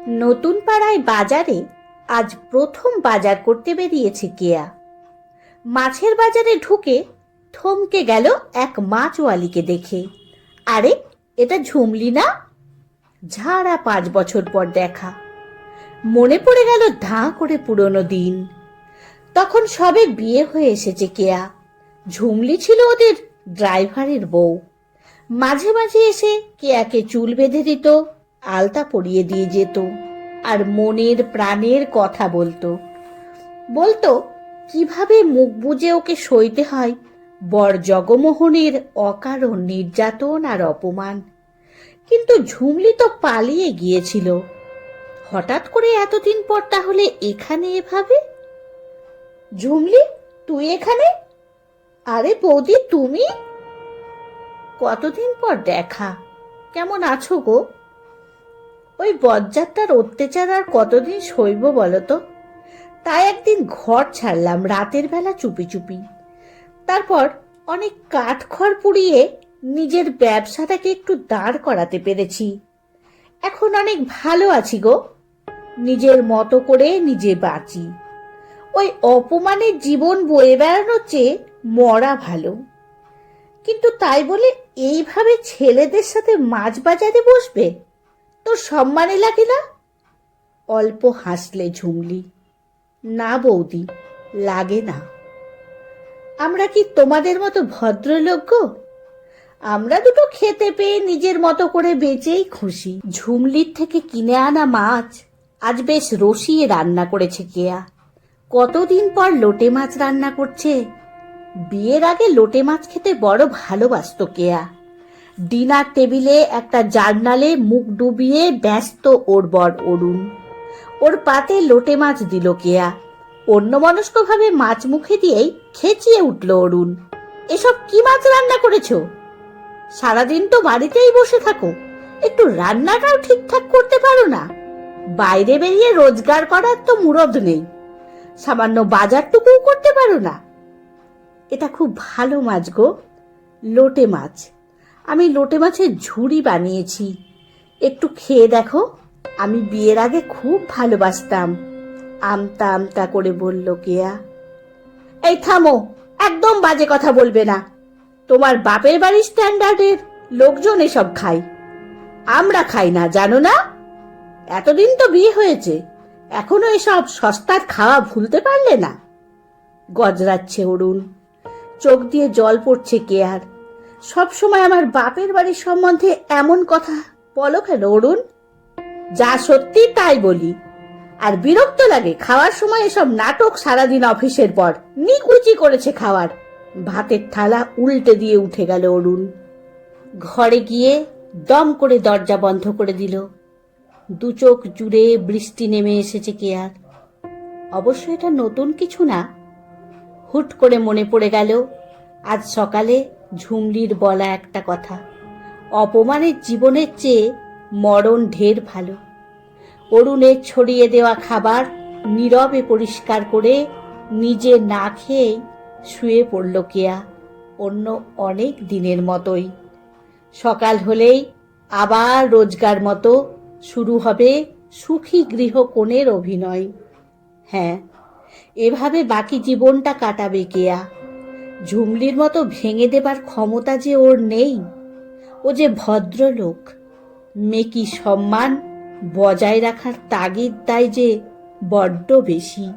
নতুন পাড়ায় বাজারে আজ প্রথম বাজার করতে বেরিয়েছে কেয়া। মাছের বাজারে ঢুকে থমকে গেল এক মাছওয়ালিকে দেখে। আরে, এটা ঝুমলি না? ঝাড়া 5 বছর পর দেখা। মনে পড়ে গেল ধাঁ করে পুরনো দিন। তখন সবে বিয়ে হয়ে এসেছে কেয়া। ঝুমলি ছিল ওদের ড্রাইভারের বউ। মাঝে মাঝে এসে কেয়াকে চুল বেঁধে দিত, আলতা পরিয়ে দিয়ে যেত, আর মনের প্রাণের কথা বলতো। বলতো কিভাবে মুখ বুজে ওকে সইতে হয় বর জগমোহনের অকারণ নির্যাতন আর অপমান। কিন্তু ঝুমলি তো পালিয়ে গিয়েছিল। হঠাৎ করে এতদিন পর তাহলে এখানে এভাবে? ঝুমলি, তুই এখানে? আরে বৌদি, তুমি? কতদিন পর দেখা। কেমন আছো গো? ওই বজ্জাতটার অত্যাচার আর কতদিন সইব বলতো? তাই একদিন ঘর ছাড়লাম রাতের বেলা চুপি চুপি। তারপর অনেক কাঠখড় পুড়িয়ে নিজের ব্যবসাটাকে একটু দাঁড় করাতে পেরেছি। এখন অনেক ভালো আছি গো। নিজের মতো করে নিজে বাঁচি। ওই অপমানের জীবন বয়ে বেড়ানোর চেয়ে মরা ভালো। কিন্তু তাই বলে এইভাবে ছেলেদের সাথে মাছ বাজারে বসবে? তোর সম্মানে লাগে না? অল্প হাসলে ঝুমলি। না বৌদি, লাগে না। আমরা কি তোমাদের মতো ভদ্রলোক গো? আমরা দুটো খেতে পেয়ে নিজের মতো করে বেঁচেই খুশি। ঝুমলির থেকে কিনে আনা মাছ আজ বেশ রসিয়ে রান্না করেছে কেয়া। কতদিন পর লোটে মাছ রান্না করছে। বিয়ের আগে লোটে মাছ খেতে বড় ভালোবাসত কেয়া। ডিনার টেবিলে একটা জার্নালে মুখ ডুবিয়ে ব্যস্ত ওর বর অরুণ। ওর পাতে লোটে মাছ দিল কেয়া। অন্যমনস্কভাবে মাছ মুখে দিয়েই খেঁচিয়ে উঠল অরুণ। এসব কি মাছ রান্না করেছো? সারাদিন তো বাড়িতেই বসে থাকো, একটু রান্নাটাও ঠিকঠাক করতে পারো না? বাইরে বেরিয়ে রোজগার করার তো মুরদ নেই, সামান্য বাজারটুকুও করতে পারো না? এটা খুব ভালো মাছ গো, লোটে মাছ। আমি লোটে মাছের ঝুড়ি বানিয়েছি, একটু খেয়ে দেখো। আমি বিয়ের আগে খুব ভালোবাসতাম, আমতা আমতা করে বলল কেয়া। এই থামো, একদম বাজে কথা বলবে না। তোমার বাপের বাড়ির স্ট্যান্ডার্ডের লোকজন এসব খায়, আমরা খাই না, জানো না? এতদিন তো বিয়ে হয়েছে, এখনো এসব সস্তার খাওয়া ভুলতে পারলে না? গজরাচ্ছে অরুণ। চোখ দিয়ে জল পড়ছে কেয়ার। সবসময় আমার বাপের বাড়ির সম্বন্ধে এমন কথা বলো কেন অরুণ? যা সত্যি তাই বলি। আর বিরক্ত লাগে খাওয়ার সময় এসব নাটক। সারাদিন অফিসের পর নিকুচি করেছে খাওয়ার। ভাতের থালা উল্টে দিয়ে উঠে গেল অরুণ। ঘরে গিয়ে দম করে দরজা বন্ধ করে দিল। দু চোখ জুড়ে বৃষ্টি নেমে এসেছে কেয়ার। অবশ্য এটা নতুন কিছু না। হুট করে মনে পড়ে গেল আজ সকালে ঝুমলির বলা একটা কথা, অপমানের জীবনের চেয়ে মরণ ঢের ভালো। অরুণের ছড়িয়ে দেওয়া খাবার নীরবে পরিষ্কার করে নিজে না খেয়েই শুয়ে পড়ল কেয়া অন্য অনেক দিনের মতোই। সকাল হলেই আবার রোজগার মতো শুরু হবে সুখী গৃহকোণের অভিনয়। হ্যাঁ, এভাবে বাকি জীবনটা কাটাবে কেয়া। ঝুমলির মতো ভেঙে দেবার ক্ষমতা যে ওর নেই। ও যে ভদ্রলোক, মেকি সম্মান বজায় রাখার তাগিদ তাই যে বড্ড বেশি।